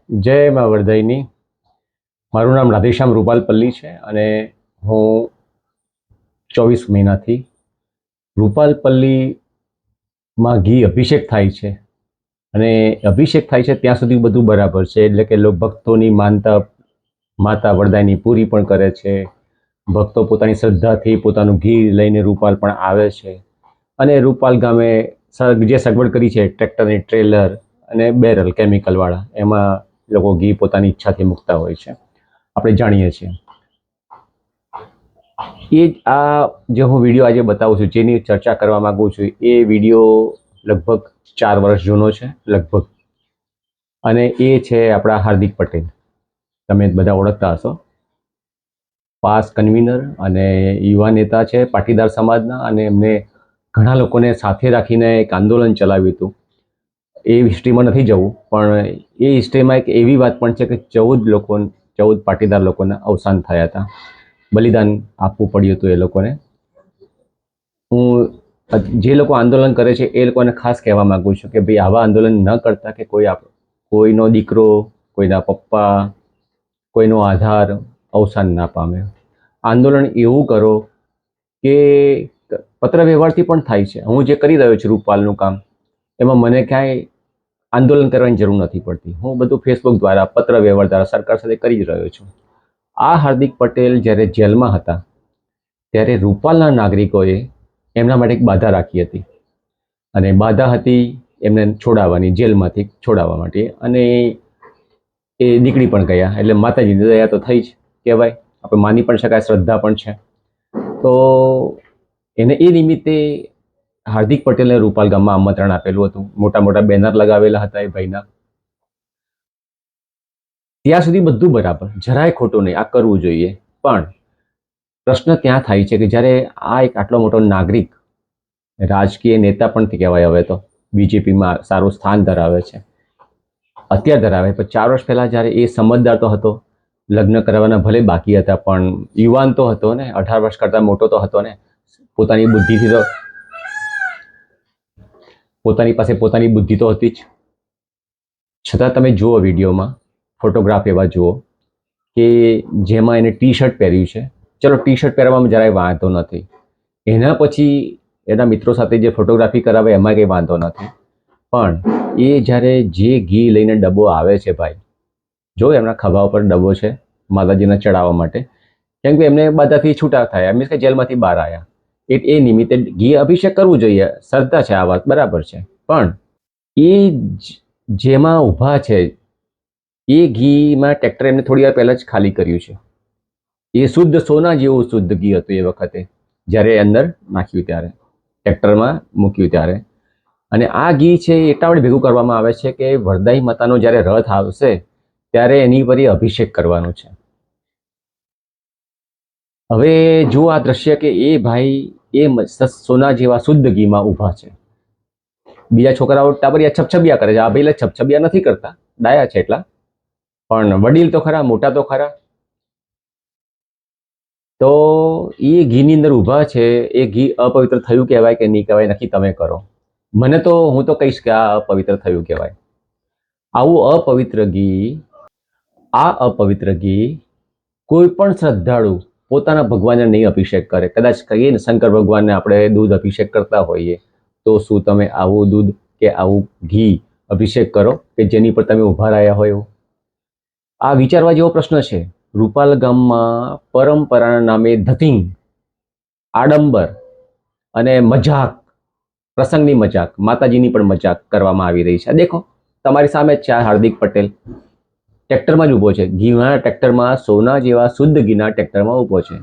જય મા વરદાયની. મારું નામ રાધેશ્યામ રૂપાલપલ્લી છે અને હું 24 મહિનાથી રૂપાલપલ્લીમાં ઘી અભિષેક થાય છે. અને અભિષેક થાય છે ત્યાં સુધી બધું બરાબર છે, એટલે કે ભક્તોની માનતા માતા વરદાયની પૂરી પણ કરે છે. ભક્તો પોતાની શ્રદ્ધાથી પોતાનું ઘી લઈને રૂપાલ પણ આવે છે. અને રૂપાલ ગામે જે સગવડ કરી છે, ટ્રેક્ટરની ટ્રેલર અને બેરલ કેમિકલવાળા, એમાં લોકો ઘી પોતાની ઈચ્છાથી મૂકતા હોય છે, આપણે જાણીએ છીએ. એ જ આ જે હું વિડીયો આજે બતાવું છું, જેની ચર્ચા કરવા માગું છું, એ વિડીયો લગભગ 4 વર્ષ જૂનો છે લગભગ. અને એ છે આપણા હાર્દિક પટેલ. તમે બધા ઓળખતા હશો. પાસ કન્વીનર અને યુવા નેતા છે પાટીદાર સમાજના, અને એમને ઘણા લોકોને સાથે રાખીને એક આંદોલન ચલાવ્યું હતું. એ હિસ્ટ્રીમાં નથી જવું, પણ એ હિસ્ટ્રીમાં એક એવી વાત પણ છે કે 14 પાટીદાર લોકોના અવસાન થયા હતા, બલિદાન આપવું પડ્યું હતું એ લોકોને. હું જે લોકો આંદોલન કરે છે એ લોકોને ખાસ કહેવા માગું છું કે ભાઈ, આવા આંદોલન ન કરતા, કે કોઈનો દીકરો, કોઈના પપ્પા, કોઈનો આધાર અવસાન ના પામે. આંદોલન એવું કરો કે પત્ર વ્યવહારથી પણ થાય છે. હું જે કરી રહ્યો છું રૂપાલનું કામ, એમાં મને ક્યાંય આંદોલન કરવાની જરૂર નથી પડતી. હું બધું ફેસબુક દ્વારા, પત્ર વ્યવહાર દ્વારા સરકાર સાથે કરી જ રહ્યો છું. આ હાર્દિક પટેલ જ્યારે જેલમાં હતા ત્યારે રૂપાલના નાગરિકોએ એમના માટે એક બાધા રાખી હતી, અને બાધા હતી એમને છોડાવવાની, જેલમાંથી છોડાવવા માટે. અને એ નીકળી પણ ગયા, એટલે માતાજીની દયા તો થઈ જ કહેવાય, આપણે માની પણ શકાય, શ્રદ્ધા પણ છે. તો એને એ નિમિત્તે હાર્દિક પટેલને રૂપાલ ગામમાં આમંત્રણ આપેલું હતું. મોટા મોટા બેનર લગાવેલા હતા એ ભાઈના. ત્યાં સુધી બધું બરાબર, જરાય ખોટું નહીં, આ કરવું જોઈએ. પણ પ્રશ્ન ત્યાં થાય છે કે જ્યારે આ એક આટલો મોટો નાગરિક, રાજકીય નેતા પણ કહેવાય, હવે તો બીજેપીમાં સારું સ્થાન ધરાવે છે, અત્યારે ધરાવે, પણ 4 વર્ષ પહેલા જ્યારે એ સમજદાર તો હતો, લગ્ન કરવાના ભલે બાકી હતા પણ યુવાન તો હતો ને, 18 વર્ષ કરતાં મોટો તો હતો ને. પોતાની બુદ્ધિથી તો, પોતાની પાસે પોતાની બુદ્ધિ તો હતી જ. છતાં તમે જુઓ વિડીયોમાં, ફોટોગ્રાફ એવા જુઓ કે જેમાં એને ટી શર્ટ પહેર્યું છે. ચલો, ટી શર્ટ પહેરવામાં જરાય વાંધો નથી, એના પછી એના મિત્રો સાથે જે ફોટોગ્રાફી કરાવે એમાં કંઈ વાંધો નથી. પણ એ જ્યારે જે ઘી લઈને ડબ્બો આવે છે ભાઈ, જો એમના ખભા ઉપર ડબ્બો છે માતાજીને ચડાવવા માટે, કેમ કે એમને બધાથી છૂટા થયા, મીન્સ કે જેલમાંથી બહાર આવ્યા, એ નિમિત્તે ઘી અભિષેક કરવું જોઈએ, શ્રદ્ધા છે, આ વાત બરાબર છે. પણ એ જેમાં ઊભા છે, એ ઘીમાં ટ્રેક્ટર એમને થોડી વાર પહેલાં જ ખાલી કર્યું છે. એ શુદ્ધ સોના જેવું શુદ્ધ ઘી હતું એ વખતે, જ્યારે અંદર નાખ્યું ત્યારે, ટ્રેક્ટરમાં મૂક્યું ત્યારે. અને આ ઘી છે એ એટલા માટે ભેગું કરવામાં આવે છે કે વરદાઈ માતાનો જ્યારે રથ આવશે ત્યારે એની પર અભિષેક કરવાનો છે. હવે જુઓ આ દ્રશ્ય કે એ ભાઈ એ સોના જેવા શુદ્ધ ઘીમાં ઊભા છે. બીજા છોકરાઓ ટાબરિયા છપછબિયા કરે છે, આ ભાઈ છપછબિયા નથી કરતા, ડાયા છે એટલા, પણ વડીલ તો ખરા, મોટા તો ખરા. તો એ ઘીની અંદર ઊભા છે. એ ઘી અપવિત્ર થયું કહેવાય કે નહીં કહેવાય, નક્કી તમે કરો. હું તો કહીશ કે આ અપવિત્ર થયું કહેવાય. આવું અપવિત્ર ઘી કોઈ પણ શ્રદ્ધાળુ પોતાના ભગવાનને નહીં અભિષેક કરે. કદાચ કહીએ ને શંકર ભગવાનને આપણે દૂધ અભિષેક કરતા હોઈએ, તો શું તમે આવું દૂધ કે આવું ઘી અભિષેક કરો કે જેની પર તમે ઊભા રહ્યા હોય એવું? આ વિચારવા જેવો પ્રશ્ન છે. રૂપાલ ગામમાં પરંપરાના નામે ધતિંગ, આડંબર અને મજાક, પ્રસંગની મજાક, માતાજીની પણ મજાક કરવામાં આવી રહી છે. દેખો, તમારી સામે જ છે આ હાર્દિક પટેલ, ટ્રેક્ટરમાં જ ઊભો છે, ઘીના ટ્રેક્ટરમાં, સોના જેવા શુદ્ધ ઘીના ટ્રેક્ટરમાં ઊભો છે.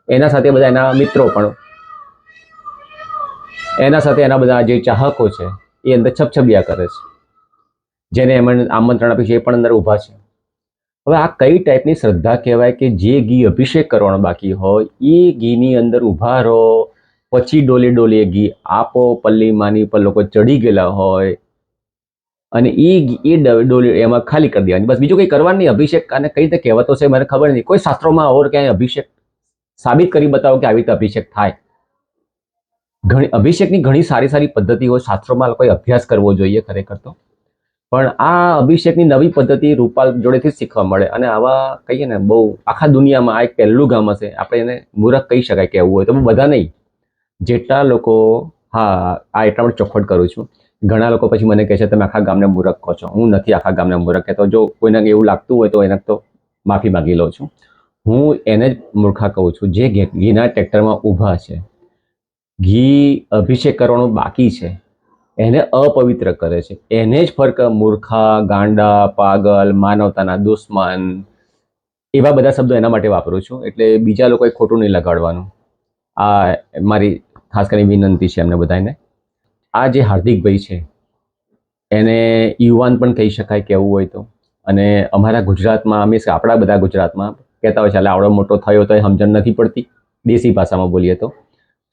એના સાથે બધા એના મિત્રો પણ, એના સાથે એના બધા જે ચાહકો છે એ અંદર છપછબિયા કરે છે. જેને એમણે આમંત્રણ આપ્યું છે એ પણ અંદર ઊભા છે. હવે આ કઈ ટાઈપની શ્રદ્ધા કહેવાય કે જે ઘી અભિષેક કરવાનો બાકી હોય એ ઘીની અંદર ઊભા રહો, પછી ડોલે ઘી આપો, પલ્લી માની પર લોકો ચડી ગયેલા હોય, અને એ ડોલી એમાં ખાલી કરી દેવાની, બસ બીજું કંઈ કરવાનું નહીં. અભિષેક આને કઈ રીતે કહેવાતો છે મને ખબર નથી. કોઈ શાસ્ત્રોમાં ઓર ક્યાંય અભિષેક સાબિત કરી બતાવો કે આવી રીતે અભિષેક થાય. અભિષેકની ઘણી સારી પદ્ધતિ હોય, શાસ્ત્રોમાં લોકોએ અભ્યાસ કરવો જોઈએ ખરેખર તો. પણ આ અભિષેકની નવી પદ્ધતિ રૂપાલ જોડેથી જ શીખવા મળે. અને આવા કહીએ ને બહુ આખા દુનિયામાં આ એક પહેલું ગામ હશે, આપણે એને મૂરખ કહી શકાય કે એવું હોય તો બધા નહીં, જેટલા લોકો, હા આ એટલા માટે ચોખવટ કરું છું. ઘણા લોકો પછી મને કહે છે તમે આખા ગામને મૂરખ કહો છો. હું નથી આખા ગામને મૂરખ કહેતો. જો કોઈને એવું લાગતું હોય તો એને તો માફી માગી લઉં છું. હું એને જ મૂર્ખા કહું છું જે ઘીના ટ્રેક્ટરમાં ઊભા છે, ઘી અભિષેક કરવાનું બાકી છે, એને અપવિત્ર કરે છે, એને જ ફરક મૂર્ખા, ગાંડા, પાગલ, માનવતાના દુશ્મન એવા બધા શબ્દો એના માટે વાપરું છું. એટલે બીજા લોકોએ ખોટું નહીં લગાડવાનું. આ મારી ખાસ કરીને વિનંતી છે એમને બધાને. આ જે હાર્દિકભાઈ છે એને યુવાન પણ કહી શકાય કેવું હોય તો. અને અમારા ગુજરાતમાં, મીન્સ આપણા બધા ગુજરાતમાં કહેતા હોય છે એટલે આવડો મોટો થયો તો એ સમજણ નથી પડતી. દેશી ભાષામાં બોલીએ તો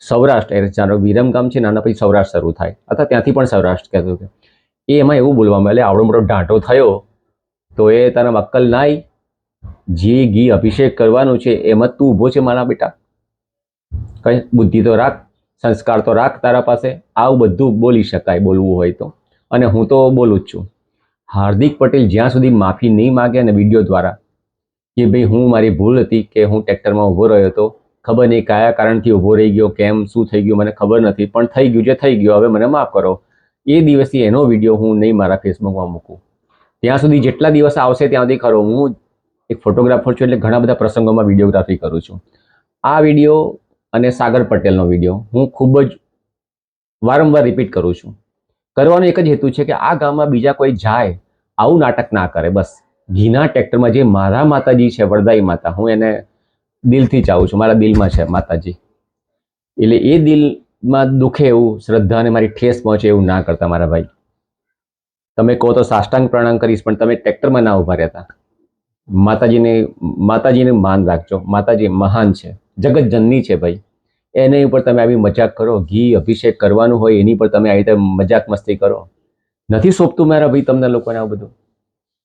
સૌરાષ્ટ્ર, એટલે ચાલો વિરમગામ છે નાના પછી સૌરાષ્ટ્ર શરૂ થાય, અથવા ત્યાંથી પણ સૌરાષ્ટ્ર કહેતું કે એ એમાં એવું બોલવામાં એટલે આવડો મોટો ઢાંટો થયો તો એ તારા અક્કલ નાઈ, જે ઘી અભિષેક કરવાનું છે એમાં તું ઊભો છે મારા બેટા, કઈ બુદ્ધિ તો રાખ, સંસ્કાર તો રાખ તારા પાસે. આવું બધું બોલી શકાય બોલવું હોય તો. અને હું તો બોલું જ છું. હાર્દિક પટેલ જ્યાં સુધી માફી નહીં માગે ને વિડીયો દ્વારા કે ભાઈ હું મારી ભૂલ હતી કે હું ટ્રેક્ટરમાં ઊભો રહ્યો હતો, ખબર નહીં કયા કારણથી ઊભો રહી ગયો, કેમ શું થઈ ગયું મને ખબર નથી, પણ થઈ ગયું જે થઈ ગયું, હવે મને માફ કરો, એ દિવસથી એનો વિડીયો હું નહીં મારા ફેસબુકમાં મૂકું. ત્યાં સુધી જેટલા દિવસ આવશે ત્યાં સુધી ખરો. હું એક ફોટોગ્રાફર છું એટલે ઘણા બધા પ્રસંગોમાં વિડીયોગ્રાફી કરું છું. આ વિડીયો અને સાગર પટેલનો વિડીયો હું ખૂબ જ વારંવાર રિપીટ કરું છું. કરવાનો એક જ હેતુ છે કે આ ગામમાં બીજા કોઈ જાય આવું નાટક ના કરે. બસ ઘીના ટ્રેક્ટરમાં જે મારા માતાજી છે, વરદાઈ માતા, હું એને દિલથી ચાહું છું, મારા દિલમાં છે માતાજી, એટલે એ દિલમાં દુખે એવું, શ્રદ્ધા અને મારી ઠેસ પહોંચે એવું ના કરતા મારા ભાઈ. તમે કહો તો સાષ્ટાંગ પ્રણામ કરીશ, પણ તમે ટ્રેક્ટરમાં ના ઊભા રહેતા. માતાજીને માન રાખજો. માતાજી મહાન છે, જગત જનની છે ભાઈ. એની ઉપર તમે આવી મજાક કરો, ઘી અભિષેક કરવાનું હોય એની પર તમે આવી રીતે મજાક મસ્તી કરો. નથી સોંપતું મારા ભાઈ તમને લોકોને આવું બધું.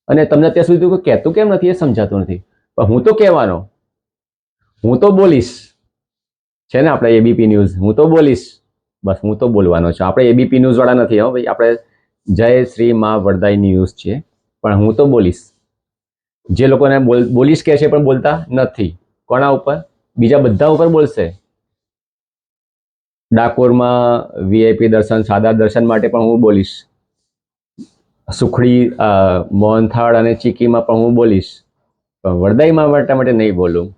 અને તમને ત્યાં સુધી કોઈ કહેતું કેમ નથી એ સમજાતું નથી. પણ હું તો કહેવાનો, હું તો બોલીશ, છે ને આપણે એબીપી ન્યૂઝ, હું તો બોલીશ. બસ હું તો બોલવાનો છું. આપણે એબીપી ન્યૂઝ વાળા નથી હો ભાઈ, આપણે જય શ્રી મા વરદાઈ ન્યૂઝ છે. પણ હું તો બોલીશ. જે લોકોને બોલીશ કહે છે પણ બોલતા નથી. કોના ઉપર? બીજા બધા ઉપર બોલશે. ડાકોરમાં વીઆઈપી દર્શન, સાદા દર્શન માટે પણ હું બોલીશ. સુખડી, મોહનથાળ અને ચીકીમાં પણ હું બોલીશ. પણ વરદાઈમાં માટે નહીં બોલું.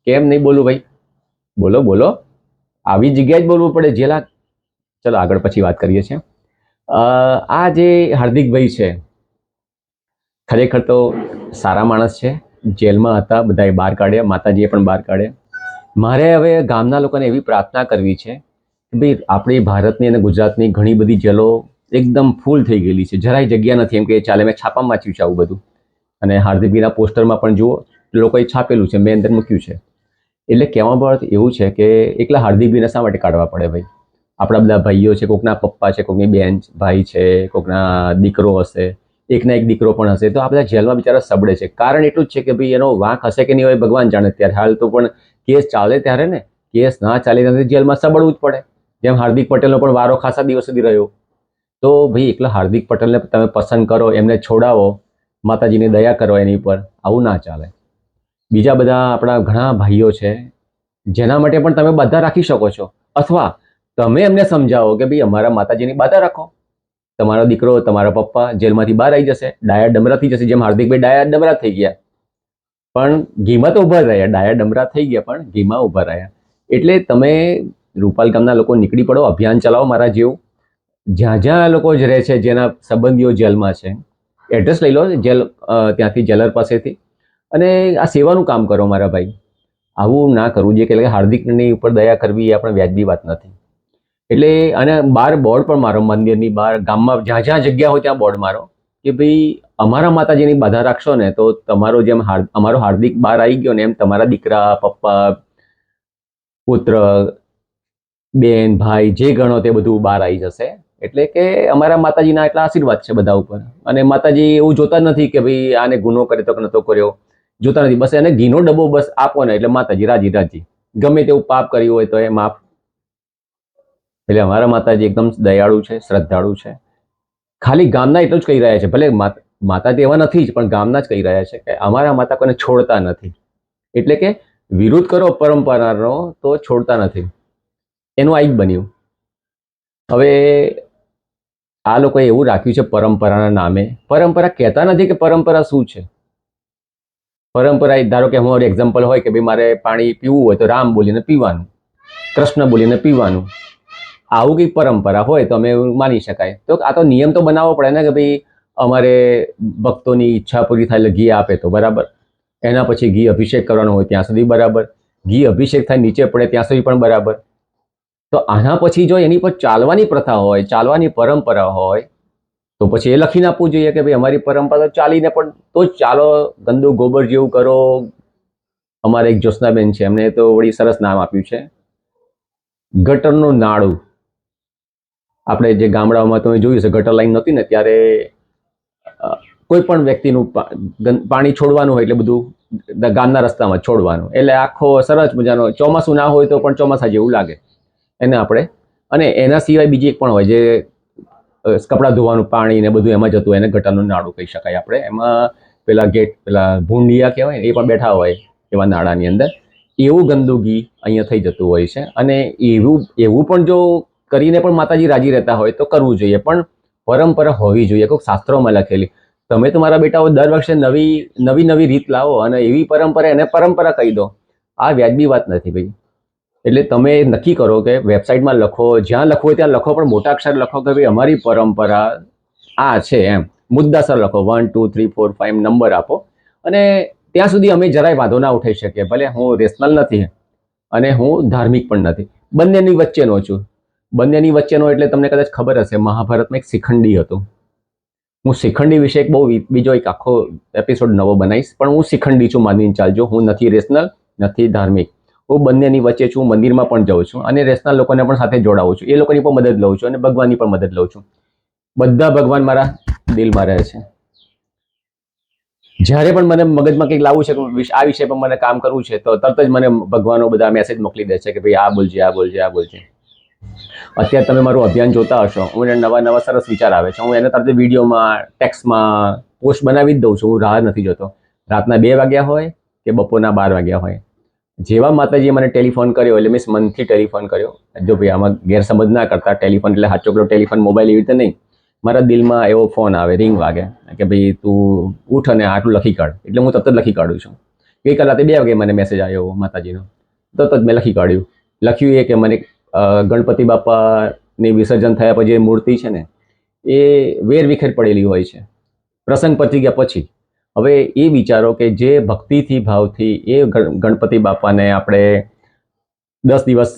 કેમ નહીં બોલું ભાઈ? બોલો બોલો. આવી જગ્યાએ જ બોલવું પડે જેલા. ચલો આગળ પછી વાત કરીએ છીએ. આ જે હાર્દિકભાઈ છે ખરેખર તો સારા માણસ છે. જેલમાં હતા, બધાએ બહાર કાઢ્યા, માતાજીએ પણ બહાર કાઢ્યા. મારે હવે ગામના લોકોને એવી પ્રાર્થના કરવી છે કે ભાઈ આપણી ભારતની અને ગુજરાતની ઘણી બધી જેલો એકદમ ફૂલ થઈ ગયેલી છે, જરાય જગ્યા નથી. એમ કે ચાલે, મેં છાપામાં વાંચ્યું છે આવું બધું. અને હાર્દિકભાઈના પોસ્ટરમાં પણ જુઓ, લોકોએ છાપેલું છે, મેં અંદર મૂક્યું છે. એટલે કહેવાનો અર્થ એવું છે કે એકલા હાર્દિકભાઈને શા માટે કાઢવા પડે ભાઈ? આપણા બધા ભાઈઓ છે, કોકના પપ્પા છે, કોકની બેન ભાઈ છે, કોકના દીકરો હશે, એકના એક દીકરો પણ હશે, તો આ બધા જેલમાં બિચારા સબડે છે. કારણ એટલું જ છે કે ભાઈ એનો વાંક હશે કે નહીં હોય ભગવાન જાણે. ત્યારે હાલ તો પણ કેસ ચાલે ત્યારે ને, કેસ ના ચાલે ત્યારે જેલમાં સબડવું જ પડે. જેમ હાર્દિક પટેલનો પણ વારો ખાસા દિવસ સુધી રહ્યો. તો ભાઈ એકલા હાર્દિક પટેલને તમે પસંદ કરો, એમને છોડાવો, માતાજીની દયા કરો એની પર, આવું ના ચાલે. બીજા બધા આપણા ઘણા ભાઈઓ છે જેના માટે પણ તમે બાધા રાખી શકો છો, અથવા તમે એમને સમજાવો કે ભાઈ અમારા માતાજીની બાધા રાખો. તમારો દીકરો, તમારા પપ્પા જેલમાંથી બહાર આવી જશે, ડાયા ડમરા થઈ જશે. જેમ હાર્દિકભાઈ ડાયા ડમરા થઈ ગયા પણ ઘીમાં તો ઊભા રહ્યા, ડાયા ડમરા થઈ ગયા પણ ઘીમાં ઊભા રહ્યા. એટલે તમે રૂપાલ ગામના લોકો નીકળી પડો, અભિયાન ચલાવો મારા જેવું. જ્યાં જ્યાં લોકો જ રહે છે, જેના સંબંધીઓ જેલમાં છે, એડ્રેસ લઈ લો જેલ, ત્યાંથી જેલર પાસેથી, અને આ સેવાનું કામ કરો મારા ભાઈ. આવું ના કરવું જોઈએ કે હાર્દિકની ઉપર દયા કરવી એ આપણે વ્યાજબી વાત નથી. એટલે અને બહાર બોર્ડ પણ મારો, મંદિરની બહાર, ગામમાં જ્યાં જ્યાં જગ્યા હોય ત્યાં બોર્ડ મારો કે ભાઈ અમારા માતાજીની બાધા રાખશો ને તો તમારો જેમ અમારો હાર્દિક બહાર આવી ગયો ને એમ તમારા દીકરા, પપ્પા, પુત્ર, બેન, ભાઈ જે ગણો તે બધું બહાર આવી જશે. એટલે કે અમારા માતાજીના એટલા આશીર્વાદ છે બધા ઉપર. અને માતાજી એવું જોતા નથી કે ભાઈ આને ગુનો કરે તો નતો કર્યો, જોતા નથી. બસ એને ઘીનો ડબ્બો બસ આપો ને એટલે માતાજી રાજી રાજી. ગમે તેવું પાપ કર્યું હોય તો એ માફ. એટલે અમારા માતાજી એકદમ દયાળુ છે, શ્રદ્ધાળુ છે. ખાલી ગામના એટલું જ કહી રહ્યા છે, ભલે માતા તો એવા નથી જ, પણ ગામના જ કહી રહ્યા છે કે અમારા માતા કોઈને છોડતા નથી. એટલે કે વિરોધ કરો પરંપરાનો તો છોડતા નથી. એનું આ જ બન્યું. હવે આ લોકોએ એવું રાખ્યું છે પરંપરાના નામે. પરંપરા કહેતા નથી કે પરંપરા શું છે. પરંપરા ધારો કે હું એક્ઝામ્પલ હોય કે ભાઈ મારે પાણી પીવું હોય તો રામ બોલીને પીવાનું, કૃષ્ણ બોલીને પીવાનું, આવું કંઈક પરંપરા હોય તો અમે માની શકાય. તો આ તો નિયમ તો બનાવવો પડે ને કે ભાઈ અમારે ભક્તોની ઈચ્છા પૂરી થાય એટલે ઘી આપે તો બરાબર, એના પછી ઘી અભિષેક કરવાનો હોય ત્યાં સુધી બરાબર, ઘી અભિષેક થાય નીચે પડે ત્યાં સુધી પણ બરાબર. તો આના પછી જો એની પર ચાલવાની પ્રથા હોય, ચાલવાની પરંપરા હોય, તો પછી એ લખીને આપવું જોઈએ કે ભાઈ અમારી પરંપરા તો ચાલીને પણ તો જ ચાલો. ગંદુ ગોબર જેવું કરો. અમારે એક જ્યોત્સનાબેન છે, એમને તો વળી સરસ નામ આપ્યું છે, ગટરનું નાળું. આપણે જે ગામડાઓમાં તમે જોયું છે ગટર લાઈન નહોતી ને ત્યારે કોઈ પણ વ્યક્તિનું પાણી છોડવાનું હોય એટલે બધું ગામના રસ્તામાં છોડવાનું, એટલે આખો સરસ મજાનો ચોમાસું ના હોય તો પણ ચોમાસા જેવું લાગે એને આપણે. અને એના સિવાય બીજી એક પણ હોય જે કપડાં ધોવાનું પાણી ને બધું એમાં જતું હોય, એને ગટરનું નાળું કહી શકાય આપણે. એમાં પેલા ભૂંડિયા કહેવાય ને એ પણ બેઠા હોય એવા નાળાની અંદર. એવું ગંદુગી અહીંયા થઈ જતું હોય છે. અને એવું પણ જો કરીને પણ માતાજી રાજી રહેતા હોય તો કરવું જોઈએ, પણ પરંપરા હોવી જોઈએ કોઈક શાસ્ત્રોમાં લખેલી. તમે તમારા બેટાઓ દર વર્ષે નવી રીત લાવો અને એવી પરંપરા એને પરંપરા કહી દો, આ વ્યાજબી વાત નથી ભાઈ. એટલે તમે નક્કી કરો કે વેબસાઇટમાં લખો, જ્યાં લખવું હોય ત્યાં લખો, પણ મોટા અક્ષર લખો કે ભાઈ અમારી પરંપરા આ છે, એમ મુદ્દાસર લખો. 1 2 3 4 5 નંબર આપો. અને ત્યાં સુધી અમે જરાય વાંધો ના ઉઠાઈ શકીએ. ભલે હું રેશનલ નથી અને હું ધાર્મિક પણ નથી, બંનેની વચ્ચેનો છું. બંનેની વચ્ચેનો એટલે તમને કદાચ ખબર હશે, મહાભારતમાં એક શિખંડી હતું. હું શિખંડી વિશે બીજો એક આખો એપિસોડ નવો બનાવીશ, પણ હું શિખંડી છું માનીને ચાલજો. હું નથી રેશનલ, નથી ધાર્મિક, હું બંનેની વચ્ચે છું. મંદિરમાં પણ જાઉં છું અને રેશનલ લોકોને પણ સાથે જોડાવું છું. એ લોકોની પણ મદદ લઉં છું અને ભગવાનની પણ મદદ લઉં છું. બધા ભગવાન મારા દિલમાં રહે છે. જ્યારે પણ મને મગજમાં કંઈક લાવવું છે કે આ વિષય પર મને કામ કરવું છે તો તરત જ મને ભગવાનો બધા મેસેજ મોકલી દે છે કે ભાઈ આ બોલજે, આ બોલજે, આ બોલજે. અત્યારે તમે મારું અભિયાન જોતા હશો, હું એને નવા સરસ વિચાર આવે છે, હું એને તરત વિડીયોમાં, ટેક્સ્ટમાં પોસ્ટ બનાવી જ દઉં છું. હું રાહ નથી જોતો. રાતના 2 વાગ્યા હોય કે બપોરના 12 વાગ્યા હોય, જેવા માતાજીએ મને ટેલિફોન કર્યો, એટલે મીન્સ મનથી ટેલિફોન કર્યો. જો ભાઈ આમાં ગેરસમજ ના કરતા, ટેલિફોન એટલે સાચો પેલો ટેલિફોન મોબાઈલ એવી રીતે નહીં. મારા દિલમાં એવો ફોન આવે, રિંગ વાગે કે ભાઈ તું ઉઠ અને આટલું લખી કાઢ. એટલે હું તરત જ લખી કાઢું છું. ગઈકાલ રાતે 2 વાગે મને મેસેજ આવ્યો માતાજીનો, તરત જ મેં લખી કાઢ્યું. લખ્યું એ કે મને ગણપતિ બાપાની વિસર્જન થયા પછી જે મૂર્તિ છે ને એ વેરવિખેર પડેલી હોય છે પ્રસંગ પતી ગયા પછી. હવે એ વિચારો કે જે ભક્તિથી ભાવથી એ ગણપતિ બાપાને આપણે 10 દિવસ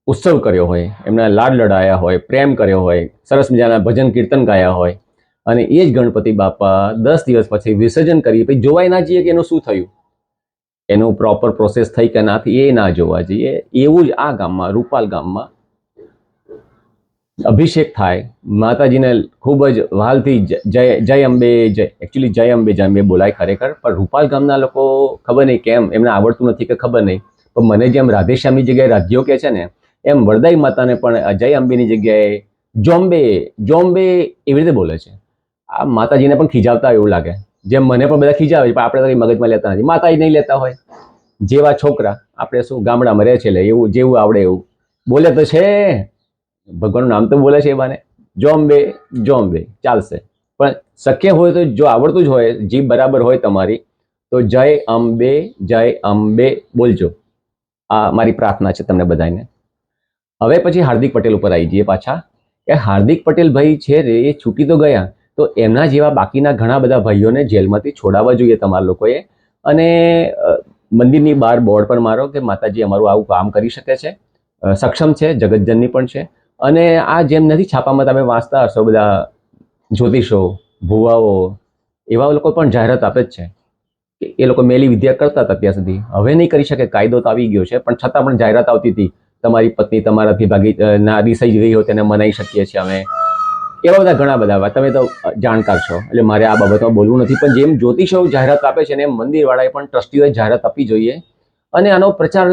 ઉત્સવ કર્યો હોય, એમના લાડ લડાયા હોય, પ્રેમ કર્યો હોય, સરસ મજાના ભજન કીર્તન ગાયા હોય, અને એ જ ગણપતિ બાપા 10 દિવસ પછી વિસર્જન કરી પછી જોવાય ના જઈએ કે એનું શું થયું, એનું પ્રોપર પ્રોસેસ થઈ કે નાથી એ ના જોવા જઈએ. એવું જ આ ગામમાં, રૂપાલ ગામમાં અભિષેક થાય માતાજીને ખૂબ જ વાલથી જય અંબે જય. એકચ્યુઅલી જય અંબે બોલાય ખરેખર, પણ રૂપાલ ગામના લોકો ખબર નહીં કેમ એમને આવડતું નથી કે ખબર નહીં, પણ મને જેમ રાધેશ્યામની જગ્યાએ રાધ્યો કહે છે ને, એમ વરદાઈ માતાને પણ જય અંબેની જગ્યાએ જોમ્બે એવી રીતે બોલે છે. આ માતાજીને પણ ખીજાવતા એવું લાગે, જેમ મને પણ બધા ખીજાવે છે, પણ આપણે તો મગજમાં લેતા નથી. માતા નહીં લેતા હોય, જેવા છોકરા આપણે શું ગામડામાં રહે છે એટલે એવું જેવું આવડે એવું બોલે તો છે. ભગવાનનું નામ તો બોલે છે એ બાને, જોમ્બે ચાલશે. પણ શક્ય હોય તો, જો આવડતું જ હોય, જીભ બરાબર હોય તમારી, તો જય અંબે બોલજો. આ મારી પ્રાર્થના છે તમને બધાને. હવે પછી હાર્દિક પટેલ ઉપર આવી જઈએ પાછા, કે હાર્દિક પટેલ ભાઈ છે રે, એ છૂટી તો ગયા, તો એમના જેવા બાકીના ઘણા બધા ભાઈઓને જેલમાંથી છોડાવવા જોઈએ તમારા લોકોએ. અને મંદિરની બહાર બોર્ડ પણ મારો કે માતાજી અમારું આવું કામ કરી શકે છે, સક્ષમ છે, જગતજનની પણ છે. અને આ જેમ નથી છાપામાં તમે વાંચતા હશો, બધા જ્યોતિષો, ભુવાઓ, એવા લોકો પણ જાહેરાત આપે જ છે કે એ લોકો મેલી વિદ્યા કરતા હતા ત્યાં સુધી. હવે નહીં કરી શકે, કાયદો તો આવી ગયો છે, પણ છતાં પણ જાહેરાત આવતી હતી, તમારી પત્ની તમારાથી ના રિસાઈ ગઈ હોય તેને મનાઈ શકીએ છીએ અમે. એવા બધા ઘણા બધા, તમે તો જાણકાર છો એટલે મારે આ બાબતમાં બોલવું નથી. પણ જેમ જ્યોતિષો જાહેરાત આપે છે ને, એમ મંદિરવાળાએ પણ ટ્રસ્ટીઓએ જાહેરાત આપવી જોઈએ અને આનો પ્રચાર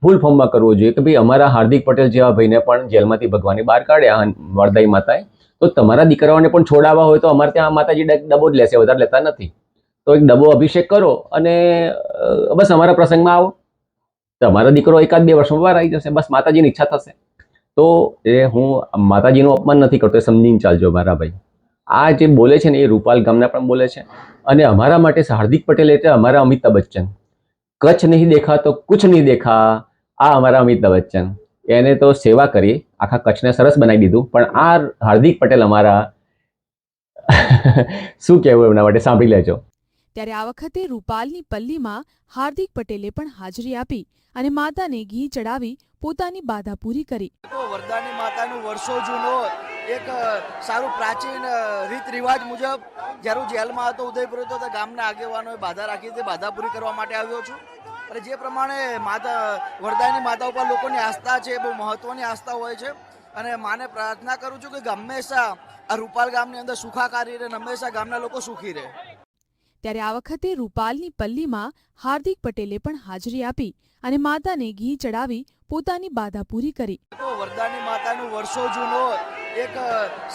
ફૂલ ફોર્મમાં કરવો જોઈએ કે ભાઈ અમારા હાર્દિક પટેલ જેવા ભાઈને પણ જેલમાંથી ભગવાને બહાર કાઢ્યા વરદાઈ માતાએ, તો તમારા દીકરાઓને પણ છોડાવવા હોય તો અમારે ત્યાં માતાજી ડબ્બો જ લેશે, વધારે લેતા નથી. તો એક ડબ્બો અભિષેક કરો અને બસ અમારા પ્રસંગમાં આવો. તમારો દીકરો 1-2 વર્ષમાં બહાર આવી જશે, બસ માતાજીની ઈચ્છા થશે. તો એ હું માતાજીનું અપમાન નથી કરતો, એ સમજીને ચાલજો મારા ભાઈ. આ જે બોલે છે ને એ રૂપાલ ગામના પણ બોલે છે. અને અમારા માટે હાર્દિક પટેલ એટલે અમારા અમિતાભ બચ્ચન. કચ્છ નહીં દેખા તો કુછ નહીં દેખા, આ અમારા અમિતાભ બચ્ચન. એને તો સેવા કરી, આખા કચ્છને સરસ બનાવી દીધું, પણ આ હાર્દિક પટેલ અમારા શું કહેવું એમના માટે, સાંભળી લેજો. ત્યારે આ વખતે રૂપાલની પલ્લીમાં હાર્દિક પટેલે પણ હાજરી આપી અને માતાને ઘી ચડાવી પોતાની બાધા પૂરી કરી. વરદાની માતાનું વર્ષો જૂનો એક સારું પ્રાચીન રીત રિવાજ મુજબ જ્યારે હું જેલમાં હતો ઉદયપુર હતો તો ગામના આગેવાનોએ બાધા રાખી હતી, બાધા પૂરી કરવા માટે આવ્યો છું. અને જે પ્રમાણે માતા વરદાની માતા ઉપર લોકોની આસ્થા છે, બહુ મહત્વની આસ્થા હોય છે. અને માને પ્રાર્થના કરું છું કે હંમેશા આ રૂપાલ ગામની અંદર સુખાકારી રહે, હંમેશા ગામના લોકો સુખી રહે. ત્યારે આ વખતે રૂપાલની પલ્લીમાં હાર્દિક પટેલે પણ હાજરી આપી અને માતાને ઘી ચડાવી પોતાની બાધા પૂરી કરી. વરદાની માતાનું વર્ષો જૂનો એક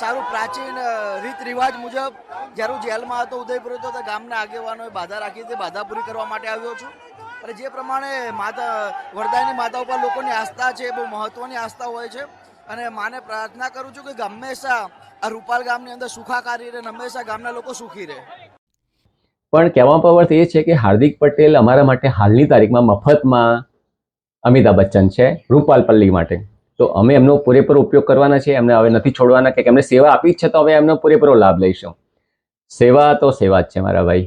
સારું પ્રાચીન રીત રિવાજ મુજબ જ્યારે હું જેલમાં હતો ઉદયપુર હતો તો ગામના આગેવાનોએ બાધા રાખી હતી, બાધા પૂરી કરવા માટે આવ્યો છું. અને જે પ્રમાણે વરદાની માતા ઉપર લોકોની આસ્થા છે, બહુ મહત્વની આસ્થા હોય છે. અને માને પ્રાર્થના કરું છું કે હંમેશા આ રૂપાલ ગામની અંદર સુખાકારી રહે, હંમેશા ગામના લોકો સુખી રહે. પણ કહેવાનો અર્થ એ છે કે હાર્દિક પટેલ અમારા માટે હાલની તારીખમાં મફતમાં અમિતાભ બચ્ચન છે રૂપાલ પલ્લી માટે. તો અમે એમનો પૂરેપૂરો ઉપયોગ કરવાના છે, એમને હવે નથી છોડવાના. કે એમને સેવા આપી જ છે તો હવે એમનો પૂરેપૂરો લાભ લઈશું. સેવા તો સેવા જ છે મારા ભાઈ.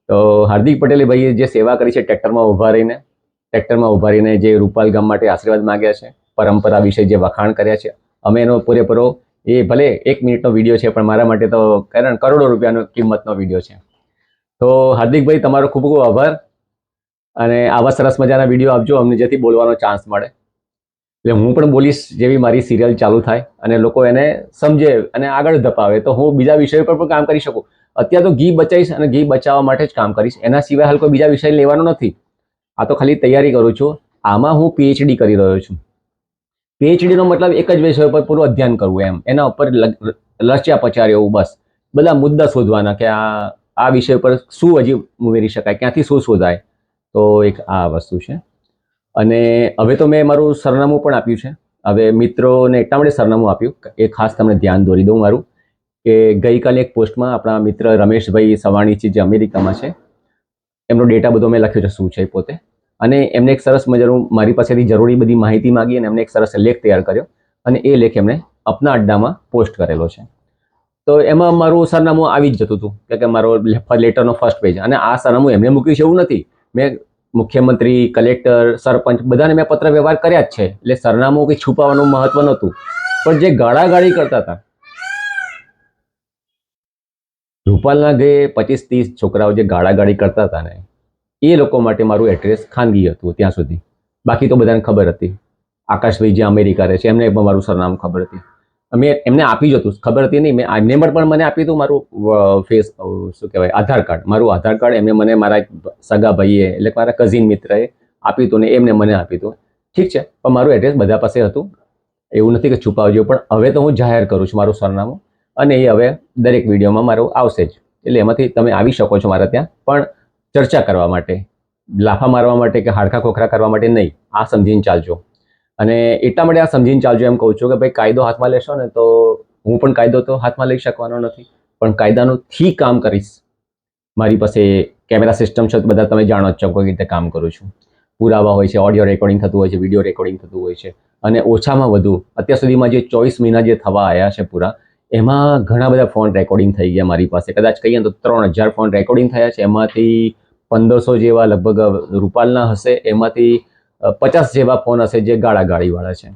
તો હાર્દિક પટેલે ભાઈએ જે સેવા કરી છે, ટ્રેક્ટરમાં ઊભા રહીને જે રૂપાલ ગામ માટે આશીર્વાદ માંગ્યા છે, પરંપરા વિશે જે વખાણ કર્યા છે, અમે એનો પૂરેપૂરો, એ ભલે 1 મિનિટનો વિડીયો છે પણ મારા માટે તો કરોડો રૂપિયાનો કિંમતનો વિડીયો છે. તો હાર્દિકભાઈ તમારો ખૂબ ખૂબ આભાર. અને આવા સરસ મજાના વિડીયો આપજો અમને, જેથી બોલવાનો ચાન્સ મળે. એટલે હું પણ બોલીશ જેવી મારી સિરિયલ ચાલુ થાય અને લોકો એને સમજે અને આગળ ધપાવે તો હું બીજા વિષય પર પણ કામ કરી શકું. અત્યારે તો ઘી બચાવીશ અને ઘી બચાવવા માટે જ કામ કરીશ, એના સિવાય હાલ કોઈ બીજા વિષય લેવાનો નથી. આ તો ખાલી તૈયારી કરું છું. આમાં હું PhD કરી રહ્યો છું. PhD નો મતલબ એક જ વિષય પર પૂરું અધ્યયન કરવું, એમ એના ઉપર લચ્યા પચાર એવું, બસ બધા મુદ્દા શોધવાના કે આ વિષય પર શું હજી ઉમેરી શકાય, ક્યાંથી શું શોધાય. તો એક આ વસ્તુ છે. અને હવે તો મેં મારું સરનામું પણ આપ્યું છે. હવે મિત્રોને એટલા માટે સરનામું આપ્યું, એ ખાસ તમને ધ્યાન દોરી દઉં મારું, કે ગઈકાલે એક પોસ્ટમાં આપણા મિત્ર રમેશભાઈ સવાણી છે જે અમેરિકામાં છે, એમનો ડેટા બધો મેં લખ્યો છે શું છે પોતે. અને એમને એક સરસ મજાનું મારી પાસેથી જરૂરી બધી માહિતી માગી અને એમને એક સરસ લેખ તૈયાર કર્યો અને એ લેખ એમણે અપના અડ્ડામાં પોસ્ટ કરેલો છે. તો એમાં મારું સરનામું આવી જ જતું હતું કે મારો લેટરનો ફર્સ્ટ પેજ. અને આ સરનામું એમને મૂક્યું છે એવું નથી, મેં મુખ્યમંત્રી, કલેક્ટર, સરપંચ બધાને મેં પત્ર વ્યવહાર કર્યા જ છે. એટલે સરનામું કંઈ છુપાવવાનું મહત્વ નહોતું. પણ જે ગાળાગાળી કરતા હતા, રૂપાલના જે 25-30 છોકરાઓ જે ગાળાગાળી કરતા હતા ને, એ લોકો માટે મારું એડ્રેસ ખાનગી હતું ત્યાં સુધી. બાકી તો બધાને ખબર હતી. આકાશભાઈ જે અમેરિકા રહે છે એમને પણ મારું સરનામું ખબર હતી. અમે એમને આપી જ હતું, ખબર હતી નહીં, મેં એમને પણ મને આપ્યું હતું મારું શું કહેવાય આધાર કાર્ડ. મારું આધાર કાર્ડ એમને મને મારા સગા ભાઈએ એટલે મારા કઝિન મિત્રએ આપ્યું હતું ને એમને મને આપ્યું હતું. ઠીક છે, પણ મારું એડ્રેસ બધા પાસે હતું, એવું નથી કે છુપાવજો. પણ હવે તો હું જાહેર કરું છું મારું સરનામું, અને એ હવે દરેક વિડીયોમાં મારું આવશે જ. એટલે એમાંથી તમે આવી શકો છો મારા ત્યાં, પણ ચર્ચા કરવા માટે, લાફા મારવા માટે કે હાડકા ખોખરા કરવા માટે નહીં. આ સમજીને ચાલજો. અને એટલા માટે આ સમજીને ચાલજો એમ કહું છું કે ભાઈ કાયદો હાથમાં લેશો ને તો હું પણ કાયદો તો હાથમાં લઈ શકવાનો નથી, પણ કાયદાથી કામ કરીશ. મારી પાસે કેમેરા સિસ્ટમ છે, બધા તમે જાણો જ છો કઈ રીતે કામ કરું છું. પુરાવા હોય છે, ઓડિયો રેકોર્ડિંગ થતું હોય છે, વિડીયો રેકોર્ડિંગ થતું હોય છે. અને ઓછામાં વધુ અત્યાર સુધીમાં જે 24 મહિના જે થવા આવ્યા છે પૂરા, એમાં ઘણા બધા ફોન રેકોર્ડિંગ થઈ ગયા મારી પાસે. કદાચ કહીએ તો 3000 ફોન રેકોર્ડિંગ થયા છે. એમાંથી 1500 જેવા લગભગ રૂપાલના હશે, એમાંથી 50 જેવા ફોન હશે જે ગાળાગાળીવાળા છે.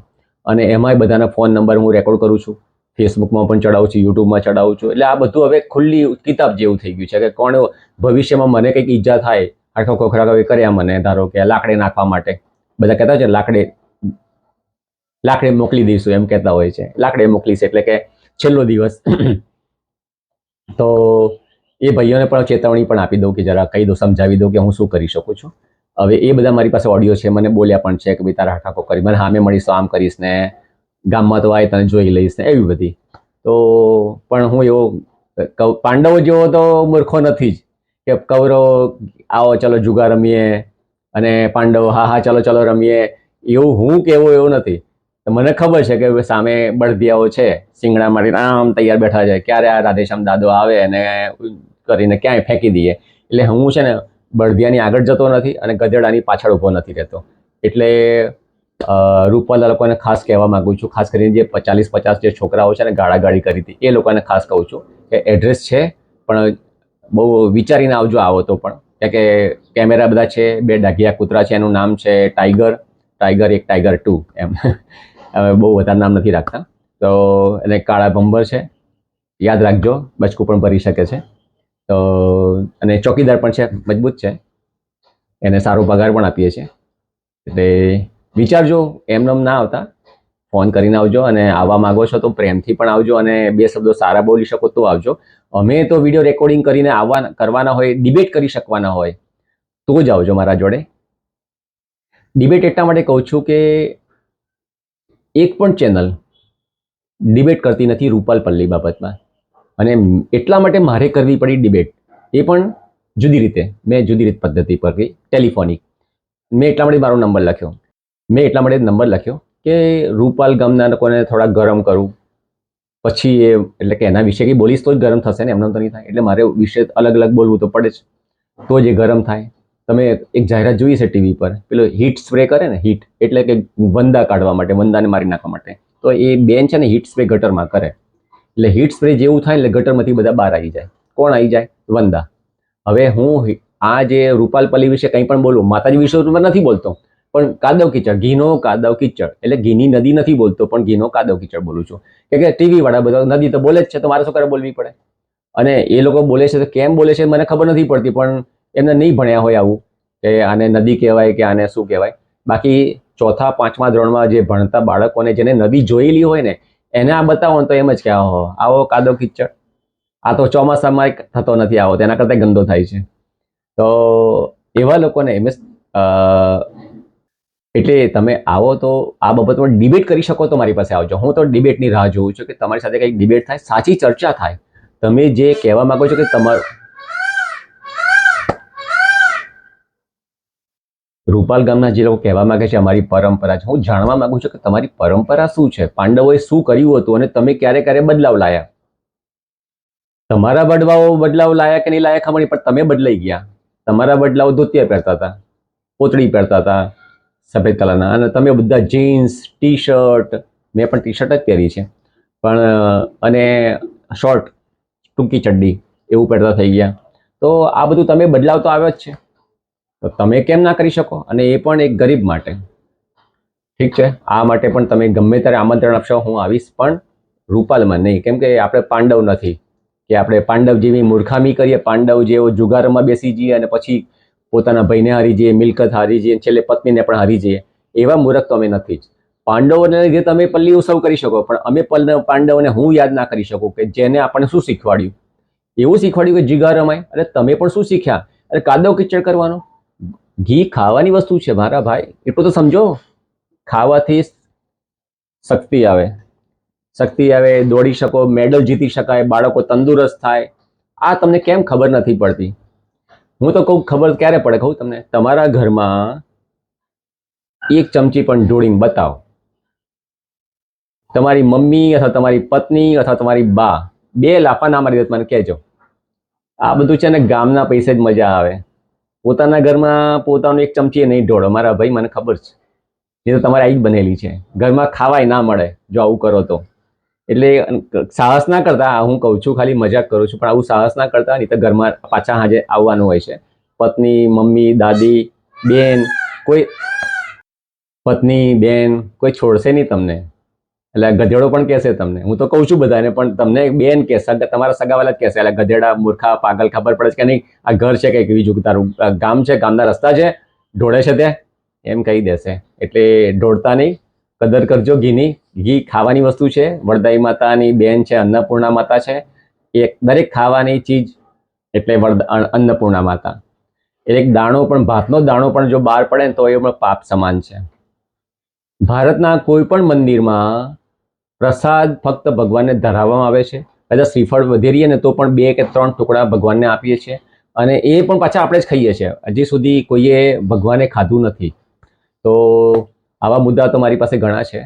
અને એમાંય બધાના ફોન નંબર હું રેકોર્ડ કરું છું, ફેસબુકમાં પણ ચડાવું છું, યુટ્યુબમાં ચડાવું છું. એટલે આ બધું હવે ખુલ્લી કિતાબ જેવું થઈ ગયું છે કે કોણ ભવિષ્યમાં મને કંઈક ઈજા થાય, આખો ખોખરા કર્યા મને, ધારો કે લાકડે નાખવા માટે, બધા કહેતા છે લાકડે મોકલી દઈશું એમ કહેતા હોય છે. લાકડે મોકલીશ એટલે કે છેલ્લો દિવસ. તો એ ભાઈઓને પણ ચેતવણી પણ આપી દઉં કે જરા કહી દઉં, સમજાવી દઉં કે હું શું કરી શકું છું. હવે એ બધા મારી પાસે ઓડિયો છે, મને બોલ્યા પણ છે કે ભાઈ તારા હાથાકો કરી, મને સામે મળીશ તો આમ કરીશ ને, ગામમાં તો આય તને જોઈ લઈશ ને, એવી બધી. તો પણ હું એવો પાંડવો જેવો તો મૂર્ખો નથી જ કે કૌરવો આવો ચલો જુગાર રમીએ અને પાંડવો હા હા ચલો ચલો રમીએ, એવું હું કેવું એવું નથી. મને ખબર છે કે સામે બળદિયાઓ છે સિંગડા મારીને આમ તૈયાર બેઠા છે, ક્યારે આ રાધેશ્યામ દાદો આવે અને કરીને ક્યાંય ફેંકી દઈએ. એટલે હું છે ને બળદિયાની આગળ જતો નથી અને ગધેડાની પાછળ ઊભો નથી રહેતો. એટલે રૂપાલા લોકોને ખાસ કહેવા માંગુ છું, ખાસ કરીને જે 40-50 જે છોકરાઓ છે ને ગાળાગાળી કરી હતી એ લોકોને ખાસ કહું છું કે એડ્રેસ છે પણ બહુ વિચારીને આવજો આવો તો પણ, કારણ કે કેમેરા બધા છે, 2 ડાઘિયા કૂતરા છે, એનું નામ છે ટાઈગર 1, ટાઈગર 2 એમ. હવે બહુ વધારે નામ નથી રાખતા. તો એને કાળા ભંબર છે, યાદ રાખજો, બચકું પણ ભરી શકે છે. તો અને ચોકીદાર પણ છે, મજબૂત છે, એને સારો પગાર પણ આપીએ છીએ. એટલે વિચારજો, એમનેમ ના આવતા, ફોન કરીને આવજો અને આવવા માંગો છો તો પ્રેમથી પણ આવજો અને 2 શબ્દો સારા બોલી શકો તો આવજો. અમે તો વિડીયો રેકોર્ડિંગ કરીને કરવાના હોય, ડિબેટ કરી શકવાના હોય તો જ આવજો મારા જોડે. ડિબેટ એટલા માટે કહું છું કે એક પણ ચેનલ ડિબેટ કરતી નથી રૂપાલ પલ્લી બાબતમાં, અને એટલા માટે મારે કરવી પડી ડિબેટ, એ પણ જુદી રીતે. મેં જુદી રીત પદ્ધતિ પર ગઈ, ટેલિફોનિક. મેં એટલા માટે મારો નંબર લખ્યો કે રૂપાલ ગામના લોકોને થોડા ગરમ કરું, પછી એ એટલે કે એના વિશે કંઈ બોલીશ તો જ ગરમ થશે ને, એમને તો નહીં થાય. એટલે મારે વિશે અલગ અલગ બોલવું તો પડે જ, તો જ એ ગરમ થાય. તમે એક જાહેરાત જોઈ છે ટીવી પર, પેલો હીટ સ્પ્રે કરે ને, હીટ એટલે કે વંદા કાઢવા માટે, વંદાને મારી નાખવા માટે. તો એ બેન છે ને હીટ સ્પ્રે ગટરમાં કરે, એટલે હીટ સ્પ્રે જેવું થાય એટલે ગટરમાંથી બધા બહાર આવી જાય. કોણ આવી જાય? વંદા. હવે હું આ જે રૂપાલ પલ્લી વિશે કંઈ પણ બોલું, માતાજી વિશે તો નથી બોલતો, પણ કાદવ કીચડ, ઘીનો કાદવ કીચડ, એટલે ઘીની નદી નથી બોલતો પણ ઘીનો કાદવ કીચડ બોલું છું. કે ટીવી વાળા બધા નદી તો બોલે જ છે, તો મારે શું કરે બોલવી પડે. અને એ લોકો બોલે છે તો કેમ બોલે છે મને ખબર નથી પડતી, પણ એમને નહીં ભણ્યા હોય આવું કે આને નદી કહેવાય કે આને શું કહેવાય. બાકી 4થા 5મા ધોરણમાં જે ભણતા બાળકોને જેને નદી જોયેલી હોય ને એને આ બતાવો તો એમ જ કે આવો કાદવ કીચડ, આ તો ચોમાસામાં થતો નથી આવો, તેના કરતાં ગંદો થાય છે. તો એવા લોકોને એટલે તમે આવો તો આ બાબતમાં ડિબેટ કરી શકો તો મારી પાસે આવજો. હું તો ડિબેટની રાહ જોઉં છું કે તમારી સાથે કંઈક ડિબેટ થાય, સાચી ચર્ચા થાય. તમે જે કહેવા માંગો છો કે રૂપાલ ગામના જે લોકો કહેવા માંગે છે અમારી પરંપરા છે, હું જાણવા માંગુ છું કે તમારી પરંપરા શું છે, પાંડવોએ શું કર્યું હતું અને તમે ક્યારે ક્યારે બદલાવ લાયા. તમારા વડવાઓ બદલાવ લાયા કે નહીં લાયા ખબર નહીં, પણ તમે બદલાઈ ગયા. તમારા વડલાઓ ધોતિયા પહેરતા હતા, પોતળી પહેરતા હતા સફેદ કલરના, અને તમે બધા જીન્સ, ટી શર્ટ, મેં પણ ટી શર્ટ જ પહેરી છે, પણ અને શોર્ટ, ટૂંકી ચડ્ડી એવું પહેરતા થઈ ગયા. તો આ બધું તમે બદલાવ તો આવ્યો જ છે, તો તમે કેમ ના કરી શકો? અને એ પણ એક ગરીબ માટે. ઠીક છે, આ માટે પણ તમે ગમે ત્યારે આમંત્રણ આપશો, હું આવીશ, પણ રૂપાલમાં નહીં, કેમ કે આપણે પાંડવ નથી કે આપણે પાંડવ જેવી મૂર્ખામી કરીએ, પાંડવ જેવો જુગારમાં બેસી જઈએ અને પછી પોતાના ભાઈને હારી જઈએ, મિલકત હારી જઈએ, છેલ્લે પત્નીને પણ હારી જઈએ. એવા મૂર્ખ તો અમે નથી જ. પાંડવોને લીધે તમે પલ્લી ઉત્સવ કરી શકો, પણ અમે પાંડવોને હું યાદ ના કરી શકું કે જેને આપણને શું શીખવાડ્યું. એવું શીખવાડ્યું કે જીગા રમાય, અને તમે પણ શું શીખ્યા? અરે કાદવ કિચડ કરવાનો. ઘી ખાવાની વસ્તુ છે મારા ભાઈ, એટલું તો સમજો. ખાવાથી શક્તિ આવે, દોડી શકો, મેડલ જીતી શકાય, બાળકો તંદુરસ્ત થાય. આ તમને કેમ ખબર નથી પડતી? હું તો કહું ખબર ક્યારે પડે કહું તમને, તમારા ઘરમાં 1 ચમચી પણ ઢોળીને બતાવો. તમારી મમ્મી અથવા તમારી પત્ની અથવા તમારી બા 2 લાફા ના મારી દે મને કહેજો. આ બધું છે ને ગામના પૈસે જ મજા આવે. પોતાના ઘરમાં પોતાનું 1 ચમચી નહીં ઢોળો મારા ભાઈ, મને ખબર છે. એ તો તમારે આવી જ બનેલી છે. ઘરમાં ખાવાય ના મળે જો આવું કરો તો. એટલે સાહસ ના કરતા, હું કહું છું ખાલી મજાક કરું છું, પણ આવું સાહસ ના કરતા, નહીં તો ઘરમાં પાછા હાજે આવવાનું હોય છે. પત્ની, મમ્મી, દાદી, બેન, કોઈ છોડશે નહીં તમને. એટલે ગધેડો પણ કહેશે તમને, હું તો કહું છું બધાને, પણ તમને બેન કે તમારા સગાવાલા જ કહેશે, એટલે ગધેડા, મૂર્ખા, પાગલ, ખબર પડે છે કે નહીં આ ઘર છે કંઈક બીજું, તારું ગામ છે, ગામના રસ્તા છે, ઢોળે છે તે એમ કહી દેશે. એટલે ઢોળતા નહીં, કદર કરજો ઘીની. ઘી ખાવાની વસ્તુ છે, વરદાઈ માતાની બેન છે, અન્નપૂર્ણા માતા છે. દરેક ખાવાની ચીજ એટલે અન્નપૂર્ણા માતા. એક દાણો પણ, ભાતનો દાણો પણ જો બહાર પડે ને તો એ પણ પાપ સમાન છે. ભારતના કોઈ પણ મંદિરમાં પ્રસાદ ફક્ત ભગવાનને ધરાવવામાં આવે છે. કદાચ શ્રીફળ વધેરીએ ને તો પણ 2 કે 3 ટુકડા ભગવાનને આપીએ છીએ અને એ પણ પાછા આપણે જ ખાઈએ છીએ. હજી સુધી કોઈએ ભગવાને ખાધું નથી. તો આવા મુદ્દા તો મારી પાસે ઘણા છે.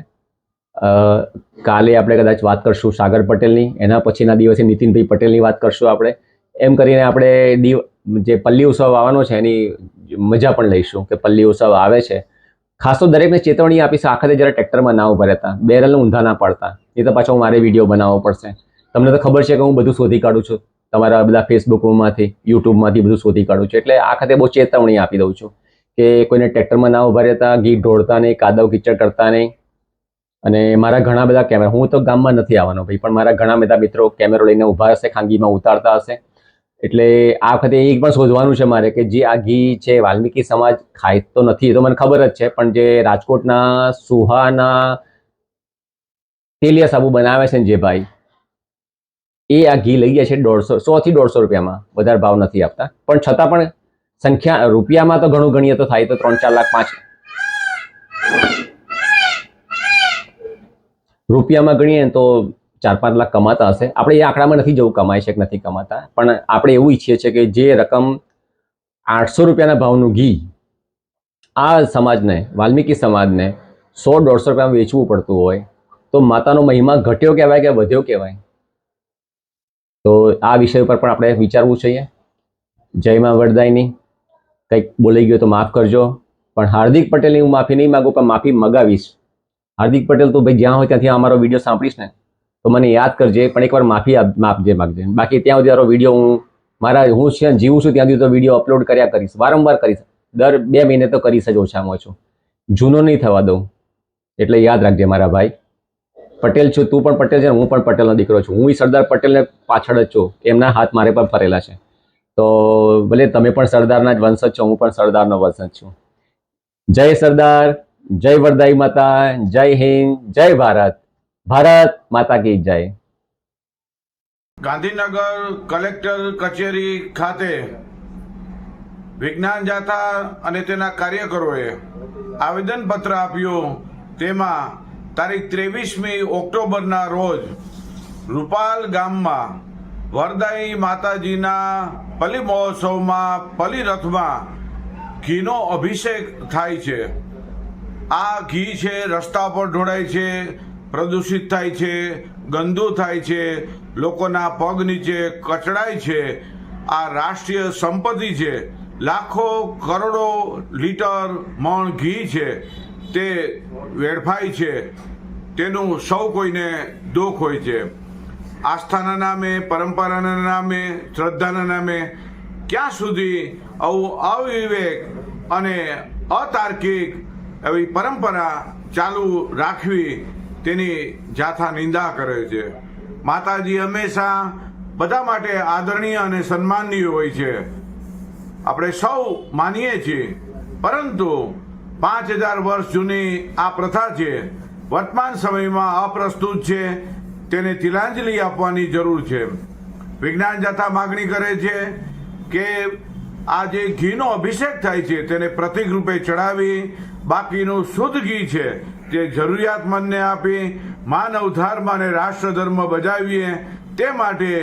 કાલે આપણે કદાચ વાત કરશું સાગર પટેલની, એના પછીના દિવસે નીતિનભાઈ પટેલની વાત કરશું આપણે. એમ કરીને આપણે જે પલ્લી ઉત્સવ આવવાનો છે એની મજા પણ લઈશું કે પલ્લી ઉત્સવ આવે છે. ખાસ તો દરેકને ચેતવણી આપીશ, આખતે જરા ટ્રેક્ટરમાં ના ઉભા રહેતા, બેરલને ઊંધા ના પાડતા, એ તો પાછો મારે વિડીયો બનાવવો પડશે. તમને તો ખબર છે કે હું બધું શોધી કાઢું છું, તમારા બધા ફેસબુકમાંથી, યુટ્યુબમાંથી બધું શોધી કાઢું છું. એટલે આ ખાતે બહુ ચેતવણી આપી દઉં છું કે કોઈને ટ્રેક્ટરમાં ના ઉભા રહેતા, ગીત ઢોળતા નહીં, કાદવ કિચડ કરતા નહીં. અને મારા ઘણા બધા કેમેરા, હું તો ગામમાં નથી આવવાનો ભાઈ, પણ મારા ઘણા બધા મિત્રો કેમેરો લઈને ઊભા હશે, ખાંગીમાં ઉતારતા હશે. એટલે આ વખતે એ પણ શોધવાનું છે મારે કે જે આ ઘી છે વાલ્મીકી સમાજ ખાય તો નથી, એ તો મને ખબર જ છે, પણ જે રાજકોટના સુહાના તેલિયા સાબુ બનાવે છે ને જે ભાઈ, એ આ ઘી લઈ જાય છે 100 થી 150 રૂપિયામાં, વધારે ભાવ નથી આપતા. પણ છતાં પણ સંખ્યા રૂપિયામાં તો ઘણું ગણીએ તો થાય તો 3-4 લાખ 5 રૂપિયામાં ગણીએ તો 4-5 લાખ કમાતા હશે. આપણે એ આંકડામાં નથી જવું કમાય છે કે નથી કમાતા, પણ આપણે એવું ઈચ્છીએ છીએ કે જે રકમ 800 રૂપિયાના ભાવનું ઘી આ સમાજને, વાલ્મીકી સમાજને 100-150 રૂપિયામાં વેચવું પડતું હોય તો માતાનો મહિમા ઘટ્યો કહેવાય કે વધ્યો કહેવાય? તો આ વિષય ઉપર પણ આપણે વિચારવું જોઈએ. જય માં વરદાયની. કંઈક બોલાઈ ગયો તો માફ કરજો, પણ હાર્દિક પટેલની હું માફી નહીં માગું, પણ માફી મગાવીશ. હાર્દિક પટેલ તો ભાઈ જ્યાં હોય ત્યાંથી અમારો વિડીયો સાંભળીશ ને તો મને યાદ કરજે, પણ એકવાર માગજે. બાકી ત્યાં સુધી તારો વિડીયો હું જીવું છું ત્યાં સુધી તો વિડીયો અપલોડ કર્યા કરીશ, વારંવાર કરીશ, દર 2 મહિને તો કરીશ જ ઓછામાં ઓછું. જૂનો નહીં થવા દઉં. એટલે યાદ રાખજે મારા ભાઈ. પટેલ છું, તું પણ પટેલ છે, હું પણ પટેલનો દીકરો છું. હું સરદાર પટેલને પાછળ જ છું, એમના હાથ મારે પણ ફરેલા છે. તો ભલે તમે પણ સરદારના જ વંશજ છો, હું પણ સરદારનો વંશજ છું. જય સરદાર, જય વરદાઈ માતા, જય હિન્દ, જય ભારત. ભારત માતા કી જય. ગાંધીનગર કલેક્ટર કચેરી ખાતે વિજ્ઞાન જાથા અને તેના કાર્યકરોએ આવેદનપત્ર આપ્યું. તેમાં તારીખ 23મી ઓક્ટોબરના રોજ રૂપાલ ગામમાં વરદાઈ માતાજીના પલ્લી મહોત્સવમાં પલ્લી રથમાં ઘીનો અભિષેક થાય છે. આ ઘી છે રસ્તા પર ઢોળાય છે, પ્રદૂષિત થાય છે, ગંદુ થાય છે, લોકોના પગ નીચે કચડાય છે. આ રાષ્ટ્રીય સંપત્તિ છે. લાખો કરોડો લીટર મણ ઘી છે તે વેડફાય છે. તેનું સૌ કોઈને દુઃખ હોય છે. આસ્થાના નામે, પરંપરાના નામે, શ્રદ્ધાના નામે ક્યાં સુધી આવું અવિવેક અને અતાર્કિક એવી પરંપરા ચાલુ રાખવી, તેની જાથા નિંદા કરે છે. માતાજી હંમેશા બધા માટે આદરણીય અને સન્માનનીય હોય છે, આપણે સૌ માનીએ છીએ. પરંતુ 5000 વર્ષ જૂની આ પ્રથા છે, વર્તમાન સમયમાં અપ્રસ્તુત છે, તેને તિલાંજલિ આપવાની જરૂર છે. વિજ્ઞાન જાથા માગણી કરે છે કે આ જે ઘીનો અભિષેક થાય છે તેને પ્રતિક રૂપે ચડાવી બાકીનું શુદ્ધ ઘી છે તે જરૂરિયાતમંદને આપી માનવ ધર્મ અને રાષ્ટ્રધર્મ બજાવીએ, તે માટે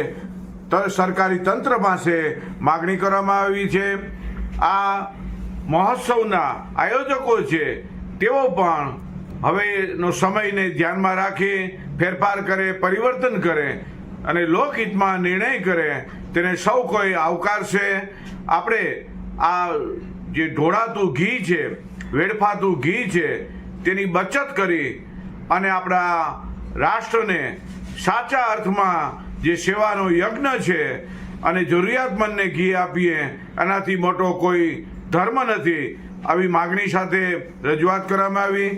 સરકારી તંત્ર પાસે માગણી કરવામાં આવી છે. આ મહોત્સવના આયોજકો છે તેઓ પણ હવેનો સમયને ધ્યાનમાં રાખી ફેરફાર કરે, પરિવર્તન કરે અને લોકહિતમાં નિર્ણય કરે, તેને સૌ કોઈ આવકારશે. આપણે આ જે ઢોળાતું ઘી છે, વેડફાતું ઘી છે, તેની બચત કરી અને આપણા રાષ્ટ્રને સાચા અર્થમાં જે સેવાનો યજ્ઞ છે અને જરૂરિયાતમંદને ઘી આપીએ, એનાથી મોટો કોઈ ધર્મ નથી. આવી માગણી સાથે રજૂઆત કરવામાં આવી.